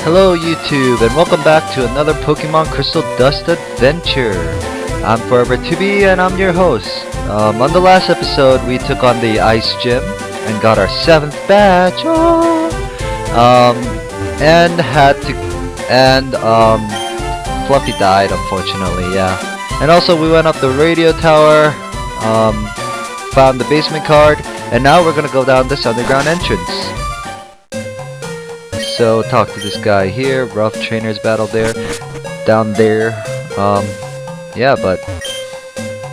Hello YouTube, and welcome back to another Pokemon Crystal Dust adventure. I'm Forever 2B and I'm your host. On the last episode we took on the Ice Gym and got our 7th badge. Fluffy died, unfortunately, yeah. And also we went up the radio tower, found the basement card, and now we're gonna go down this underground entrance. So talk to this guy here. Rough trainers battle there, down there. Yeah, but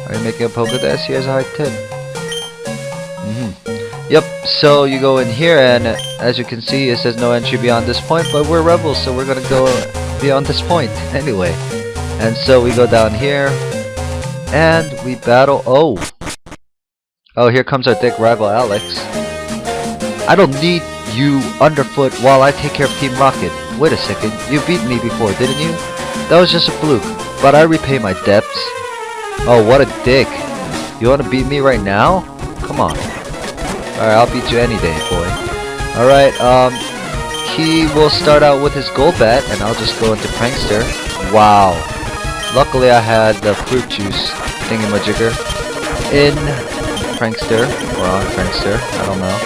are you making a Pokédex? Here's a hard tip. Yep. So you go in here, and as you can see, it says no entry beyond this point. But we're rebels, so we're gonna go beyond this point anyway. And so we go down here, and we battle. Oh, here comes our thick rival Alex. I don't need you underfoot while I take care of Team Rocket. Wait a second, you beat me before, didn't you? That was just a fluke, but I repay my debts. Oh, what a dick. You wanna beat me right now? Come on. Alright, I'll beat you any day, boy. Alright, he will start out with his Golbat, and I'll just go into Prankster. Wow. Luckily I had the fruit juice thingamajigger in Prankster, or on Prankster, I don't know.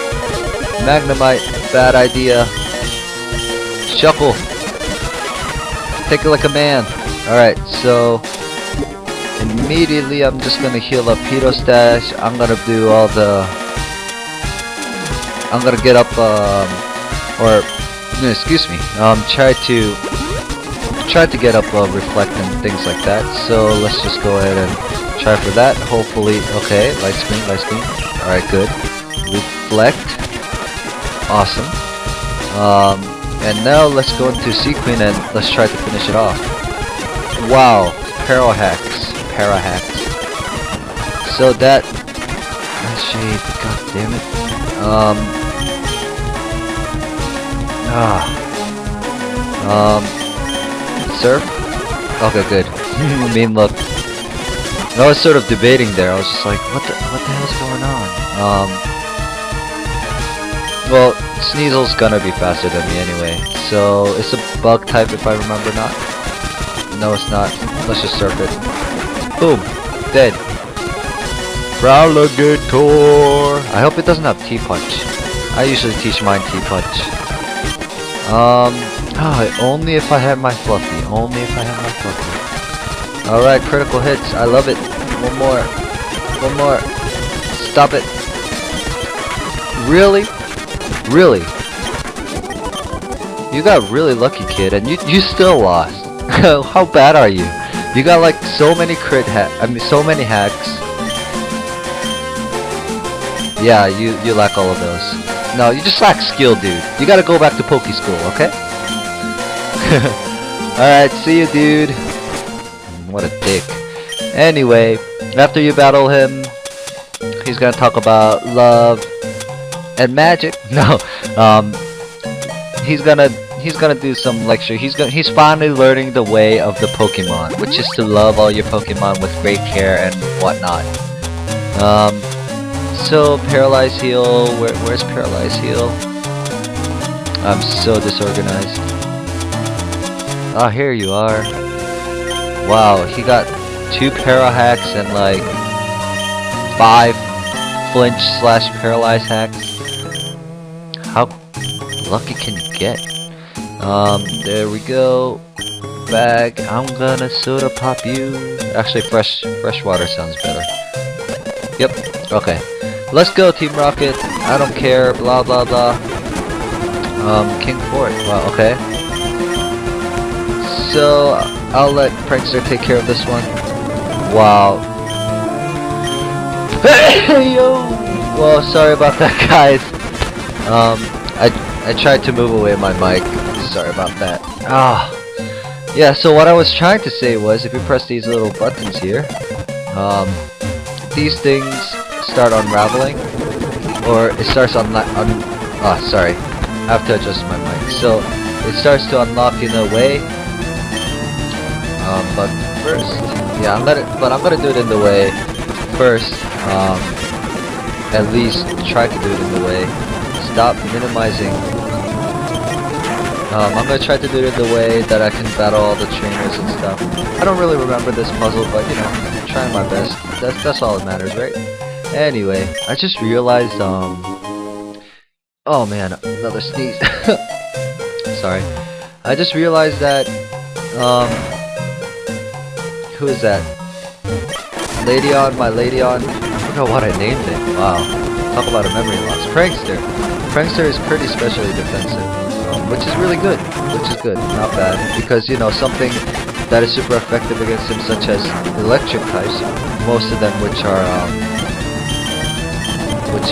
Magnemite, bad idea. Shuckle, take it like a man. Alright, so immediately I'm just gonna heal up Pedo Stash. I'm gonna do all the I'm gonna get up try to get up Reflect and things like that. So let's just go ahead and try for that. Hopefully, okay, light screen. Alright, good. Reflect. Awesome. And now let's go into Sequin and let's try to finish it off. Wow, Parahacks. So that shade, god damn it. Surf? Okay, good. I mean, look. I was sort of debating there. I was just like, what the hell's going on? Well, Sneasel's gonna be faster than me anyway, so it's a bug type if I remember not. No, it's not. Let's just surf it. Boom! Dead. Prowligator! I hope it doesn't have T-Punch. I usually teach mine T-Punch. Only if I have my Fluffy. Alright, critical hits. I love it. One more. Stop it. Really? Really? You got really lucky, kid, and you still lost. How bad are you? You got like so many so many hacks. Yeah, you lack all of those. No, you just lack skill, dude. You gotta go back to Poke School, okay? Alright, see you, dude. What a dick. Anyway, after you battle him, he's gonna talk about love and magic. No, he's gonna do some lecture. He's finally learning the way of the Pokemon, which is to love all your Pokemon with great care and whatnot. So Paralyze Heal. Where's Paralyze Heal? I'm so disorganized. Ah, here you are. Wow, he got 2 Parahacks and like 5 Flinch/Paralyze hacks. How lucky can you get? There we go. Bag. I'm gonna soda pop you. Actually, fresh water sounds better. Yep. Okay. Let's go, Team Rocket. I don't care. Blah blah blah. King Fort. Wow. Okay. So I'll let Prankster take care of this one. Wow. Hey yo. Well, sorry about that, guys. I tried to move away my mic. Sorry about that. Yeah, so what I was trying to say was, if you press these little buttons here, these things start unraveling, or it starts sorry, I have to adjust my mic. So it starts to unlock in a way, but first, yeah, I'm gonna do it in the way first. At least try to do it in the way. Stop minimizing I'm gonna try to do it the way that I can battle all the trainers and stuff. I don't really remember this puzzle, but you know, I'm trying my best. That's all that matters, right? Anyway, I just realized, oh man, another sneeze. Sorry. I just realized that, who is that? My Ladeon. I forgot what I named it. Wow. Talk about a memory loss. Prankster. Prankster is pretty specially defensive, which is really good. Which is good, not bad. Because, you know, something that is super effective against him, such as electric types, most of them which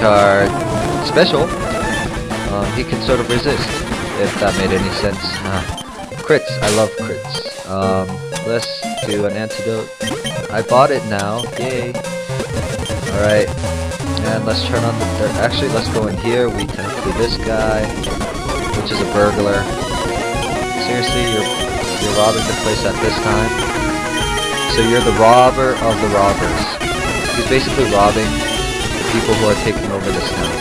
are special, he can sort of resist, if that made any sense. Crits. I love crits. Let's do an antidote. I bought it now. Yay. Alright. And let's turn on the dirt. Actually, let's go in here. We tend to do this guy, which is a burglar. Seriously, you're robbing the place at this time? So you're the robber of the robbers. He's basically robbing the people who are taking over this town.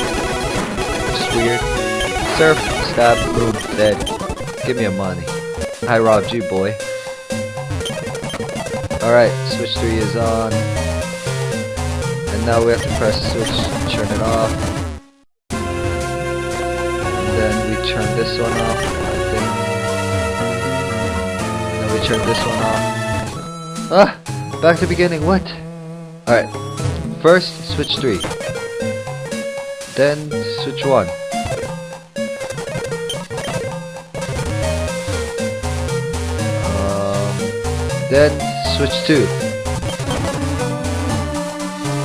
Which is weird. Surf, stab, boom, dead. Give me your money. I robbed you, boy. Alright, switch 3 is on. And now we have to press switch, turn it off. And then we turn this one off, I think. And then we turn this one off. Ah! Back to beginning, what? Alright. First, switch 3. Then, switch 1. Then, switch 2.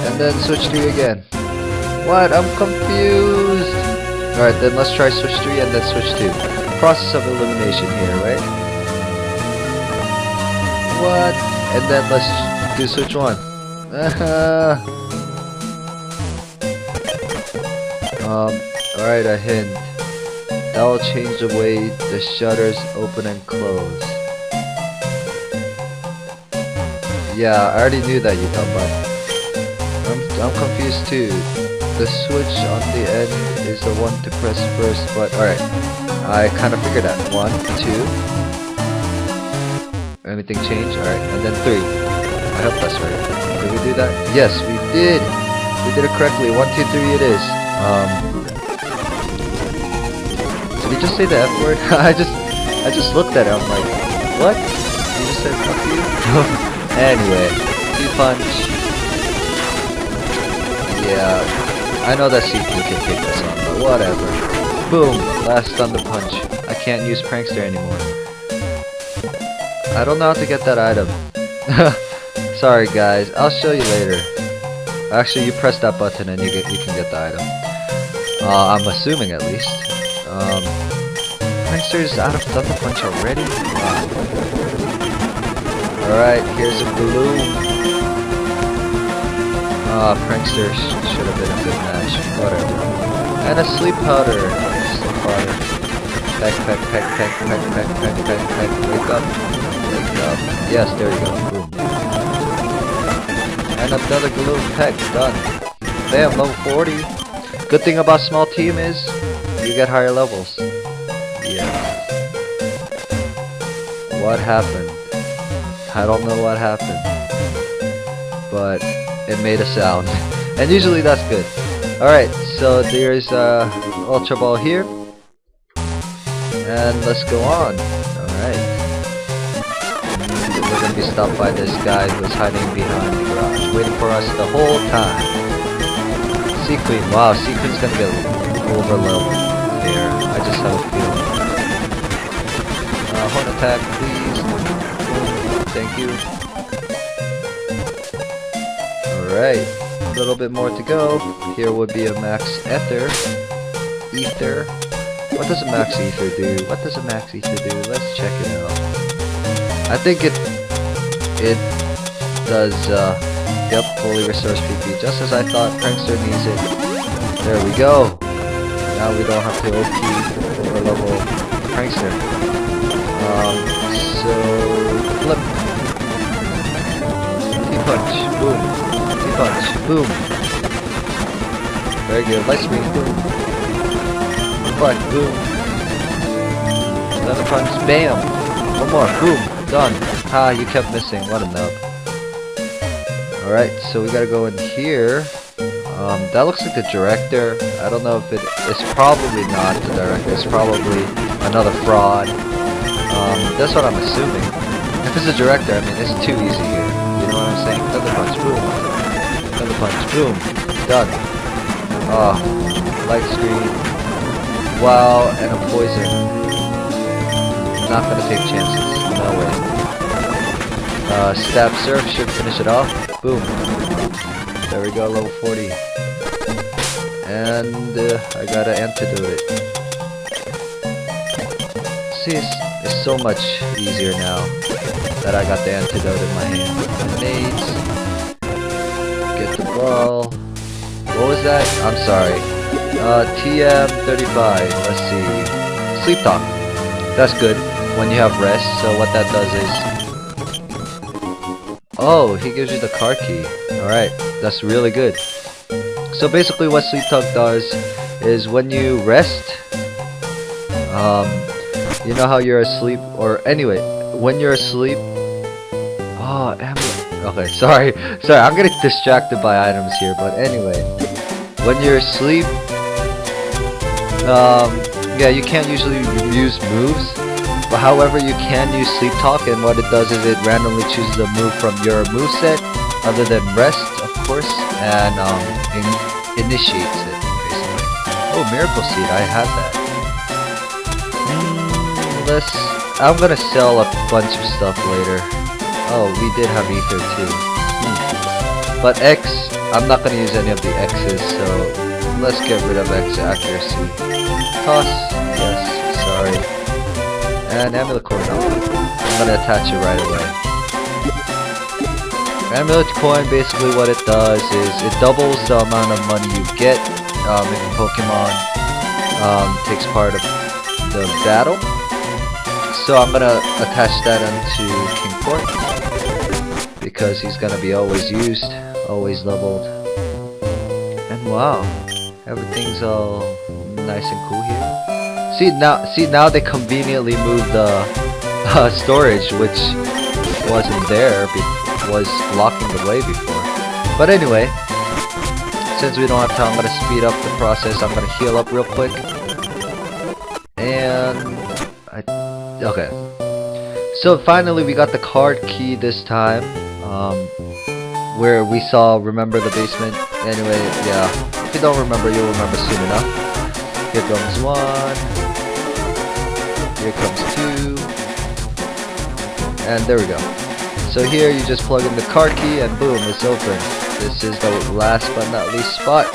And then switch 3 again. What? I'm confused! Alright, then let's try switch 3 and then switch 2. Process of elimination here, right? What? And then let's do switch 1. Alright, a hint. That will change the way the shutters open and close. Yeah, I already knew that, you dumb butt. I'm confused too. The switch on the end is the one to press first, but alright. I kind of figured that. 1, 2. Anything change? Alright, and then 3. I hope that's right. Did we do that? Yes, we did! We did it correctly. 1, 2, 3 it is. Did he just say the F word? I just looked at it, I'm like, what? He just said fuck you? Anyway, P-punch. Yeah, I know that CP can take this on, but whatever. Boom! Last thunder punch. I can't use Prankster anymore. I don't know how to get that item. Sorry guys, I'll show you later. Actually, you press that button and you can get the item. I'm assuming at least. Prankster's out of thunder punch already? Wow. Alright, here's a balloon. Prankster should have been a good match. Whatever. And a sleep powder. Sleep powder. Peck, peck, peck, peck, peck, peck, peck, peck, peck. Wake up. Wake up. Yes, there you go. Boom. And another balloon peck. Done. Bam, level 40. Good thing about small team is you get higher levels. Yeah. What happened? I don't know what happened, but it made a sound, and usually that's good. Alright, so there's Ultra Ball here, and let's go on. Alright, we're gonna be stopped by this guy who's hiding behind the garage, waiting for us the whole time. Sea Queen, wow, Sea Queen's gonna get over leveled here, I just have a feeling. Horn attack, please. Thank you. Alright, a little bit more to go. Here would be a max ether. Ether. What does a max ether do? What does a max ether do? Let's check it out. I think it does, yep, fully restores PP. Just as I thought, Prankster needs it. There we go. Now we don't have to OP over level Prankster. So flip. T-punch, boom. T-punch, boom. Very good. Light screen, boom. Reflect, boom. Thunder punch, bam! One more, boom, done. Ha, you kept missing, what a nub. Alright, so we gotta go in here. That looks like the director. I don't know if it's probably not the director, it's probably another fraud. That's what I'm assuming. If it's a director, I mean, it's too easy here. You know what I'm saying? Thunder punch, boom. Thunder punch, boom. Done. Oh, light screen. Wow, and a poison. Not gonna take chances. No way. Stab surf should finish it off. Boom. There we go, level 40. And I gotta antidote it. See, it's so much easier now that I got the antidote in my hand. Grenades. Get the ball. What was that? I'm sorry. TM35. Let's see. Sleep talk. That's good when you have rest. So what that does is... Oh, he gives you the car key. Alright, that's really good. So basically what Sleep Talk does is when you rest, you know how you're asleep, or anyway, when you're asleep, oh, okay, sorry, I'm getting distracted by items here, but anyway, when you're asleep, yeah, you can't usually use moves, but however you can use Sleep Talk, and what it does is it randomly chooses a move from your moveset, other than rest, of course, and initiates it, basically. Oh, Miracle Seed, I had that. I'm gonna sell a bunch of stuff later. Oh, we did have Ether too. But X, I'm not gonna use any of the X's, so let's get rid of X accuracy. Toss, yes, sorry. And Amulet Coin, I'm gonna attach it right away. Amulet Coin, basically what it does is it doubles the amount of money you get if a Pokemon takes part of the battle. So I'm gonna attach that onto King Port because he's gonna be always used, always leveled. And wow, everything's all nice and cool here. See now they conveniently moved the storage, which wasn't there before. Was blocking the way before. But anyway, since we don't have time, I'm gonna speed up the process. I'm gonna heal up real quick. And okay. So finally we got the card key this time. Where we saw, remember the basement? Anyway, yeah. If you don't remember, you'll remember soon enough. Here comes 1. Here comes 2. And there we go. So here you just plug in the car key and boom, it's open. This is the last but not least spot.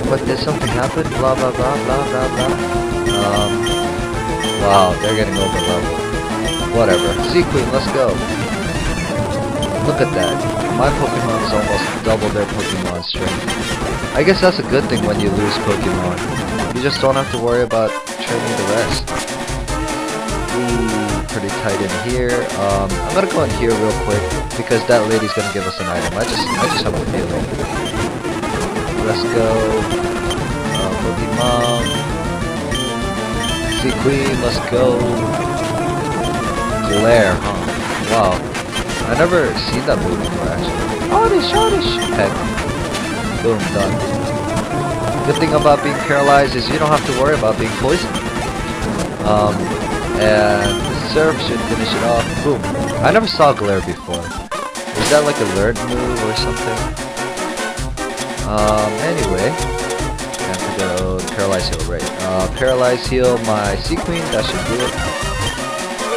But did something happen? Blah blah blah blah blah blah. Wow, they're getting over level. Whatever. Sea Queen, let's go. Look at that. My Pokemon's almost double their Pokemon strength. I guess that's a good thing when you lose Pokemon. You just don't have to worry about training the rest. Ooh. Pretty tight in here. I'm gonna go in here real quick because that lady's gonna give us an item. I just have a feeling. Let's go. Pokemon. Sea Queen, let's go. Glare, huh? Wow. I never seen that move before actually. Oddish! Heck. Boom, done. Good thing about being paralyzed is you don't have to worry about being poisoned. And Surf should finish it off. Boom. I never saw Glare before. Is that like a learned move or something? Anyway. I have to go Paralyze Heal, right? Paralyze Heal my Sea Queen. That should do it.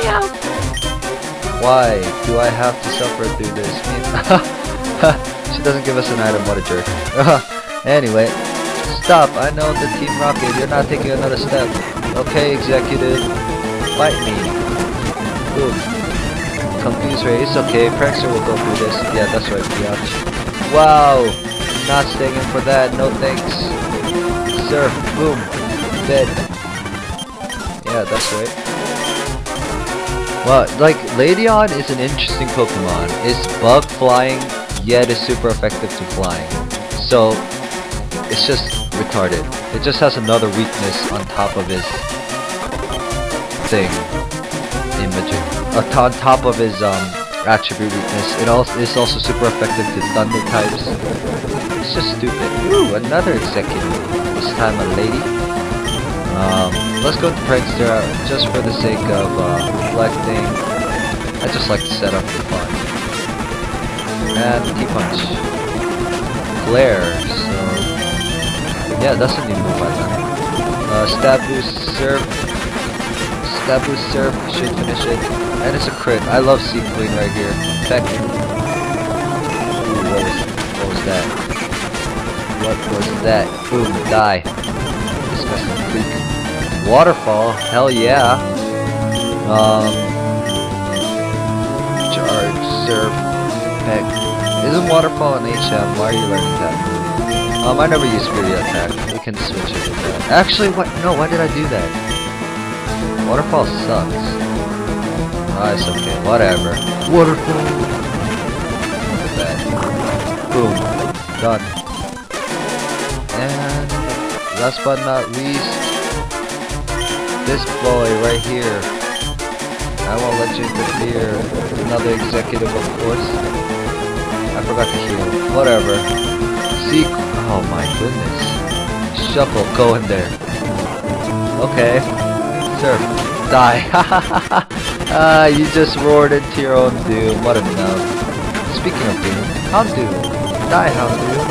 Meow. Why do I have to suffer through this? She doesn't give us an item. What a jerk. Anyway. Stop. I know the Team Rocket. You're not taking another step. Okay, Executive. Fight me. Boom. Confused Ray. It's okay. Prankster will go through this. Yeah, that's right. Biatch. Wow. Not staying in for that. No thanks. Surf. Boom. Dead. Yeah, that's right. Well, like, Ladion is an interesting Pokemon. It's bug flying, yet is super effective to flying. So, it's just retarded. It just has another weakness on top of his thing. Image. On top of his attribute weakness, it's also super effective to thunder types. It's just stupid. Ooh, another executive. This time a lady. Let's go to Prankster just for the sake of reflecting. I just like to set up for fun. And T-Punch. Flare, so... yeah, that's a new move I learned. Stab Boost Surf. Stab Boost Surf should finish it. And it's a crit. I love C-Queen right here. Peck. Ooh, what was that? What was that? Boom, die. Disgusting freak. Waterfall, hell yeah. Charge, Surf, Peck. Isn't Waterfall an HM? Why are you learning that? I never use Fury Attack. We can switch it with that. Actually, what? No, why did I do that? Waterfall sucks. Ah, it's okay. Whatever. Waterfall. Look at that. Boom. Done. And last but not least, this boy right here. I won't let you interfere. Another executive, of course. I forgot to heal. Whatever. Seek. Oh my goodness. Shuffle, go in there. Okay. Surf. Die. You just roared into your own doom. What a nub. Speaking of doom, Houndoom. Die, Houndoom.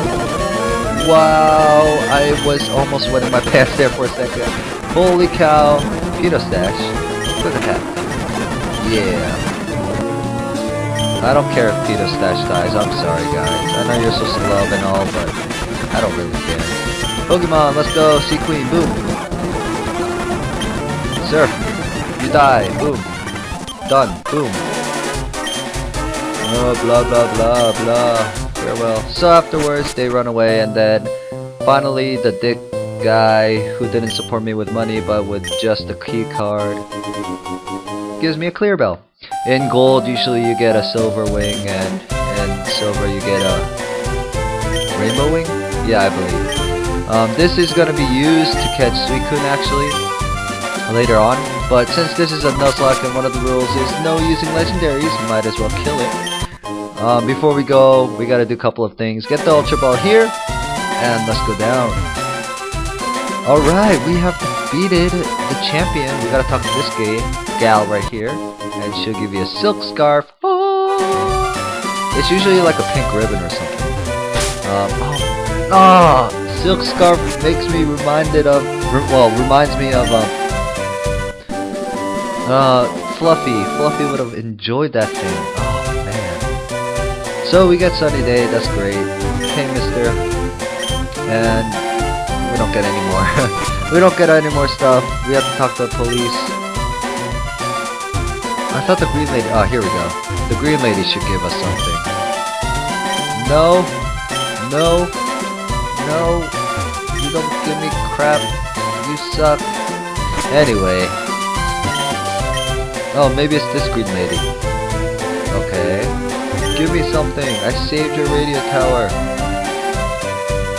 Wow. I was almost wetting my pants there for a second. Holy cow. Pedo Stash. Look at that. Yeah. I don't care if Pedo Stash dies. I'm sorry, guys. I know you're supposed to love and all, but I don't really care. Pokemon, let's go. See Queen. Boom. Surf. You die. Boom. Done. Boom. Oh, blah, blah, blah, blah. Farewell. So afterwards, they run away, and then finally, the dick guy who didn't support me with money, but with just a key card, gives me a clear bell. In gold, usually you get a silver wing, and in silver you get a rainbow wing? Yeah, I believe. This is going to be used to catch Suicune actually, later on. But since this is a Nuzlocke and one of the rules is no using legendaries, might as well kill it. Before we go, we gotta do a couple of things. Get the Ultra Ball here, and let's go down. Alright, we have defeated the champion. We gotta talk to this gal right here. And she'll give you a silk scarf. Oh! It's usually like a pink ribbon or something. Silk scarf makes me reminded of, reminds me of Fluffy. Fluffy would have enjoyed that thing. Oh man. So we get Sunny Day. That's great. Hey, Mister. And we don't get any more. We don't get any more stuff. We have to talk to the police. I thought the green lady... oh, here we go. The green lady should give us something. No. No. No. You don't give me crap. You suck. Anyway. Oh, maybe it's this green lady. Okay. Give me something. I saved your radio tower.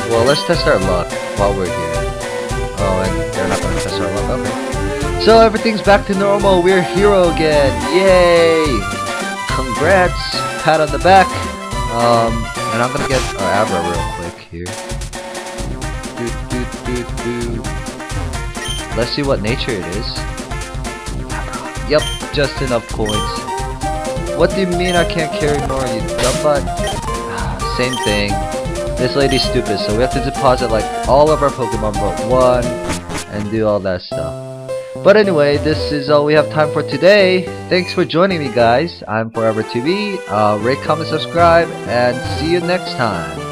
Well, let's test our luck while we're here. Oh, and they're not going to test our luck. Okay. So everything's back to normal. We're hero again. Yay! Congrats. Pat on the back. And I'm gonna get Abra real quick here. Let's see what nature it is. Yep, just enough coins. What do you mean I can't carry more, you dumb butt? Same thing. This lady's stupid, so we have to deposit like all of our Pokemon but one and do all that stuff. But anyway, this is all we have time for today. Thanks for joining me, guys. I'm Forever TV. Rate, comment, subscribe, and see you next time.